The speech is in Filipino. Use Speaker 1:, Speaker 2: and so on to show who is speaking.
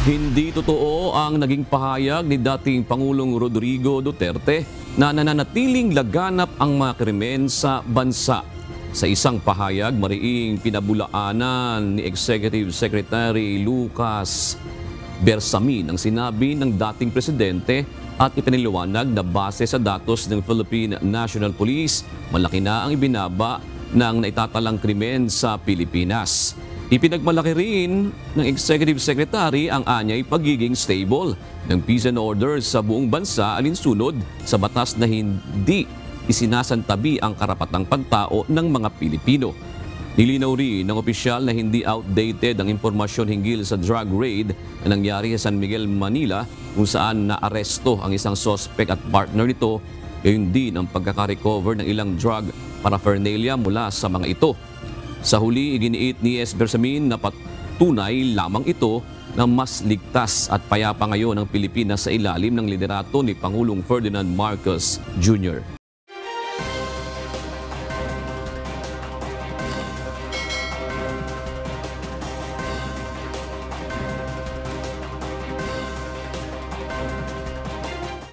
Speaker 1: Hindi totoo ang naging pahayag ni dating Pangulong Rodrigo Duterte na nananatiling laganap ang mga krimen sa bansa. Sa isang pahayag, mariing pinabulaanan ni Executive Secretary Lucas Bersamin ang sinabi ng dating presidente at ipiniliwanag na base sa datos ng Philippine National Police, malaki na ang ibinaba ng naitatalang krimen sa Pilipinas. Ipinagmalaki rin ng Executive Secretary ang anyay pagiging stable ng peace and order sa buong bansa alinsunod sa batas na hindi isinasantabi ang karapatang pantao ng mga Pilipino. Nilinaw rin ng opisyal na hindi outdated ang impormasyon hinggil sa drug raid na nangyari sa San Miguel, Manila kung saan naaresto ang isang suspect at partner nito, gayon din ang pagkakarecover ng ilang drug paraphernalia mula sa mga ito. Sa huli, iginiit ni S. Bersamin na patunay lamang ito na mas ligtas at payapa ngayon ang Pilipinas sa ilalim ng liderato ni Pangulong Ferdinand Marcos Jr.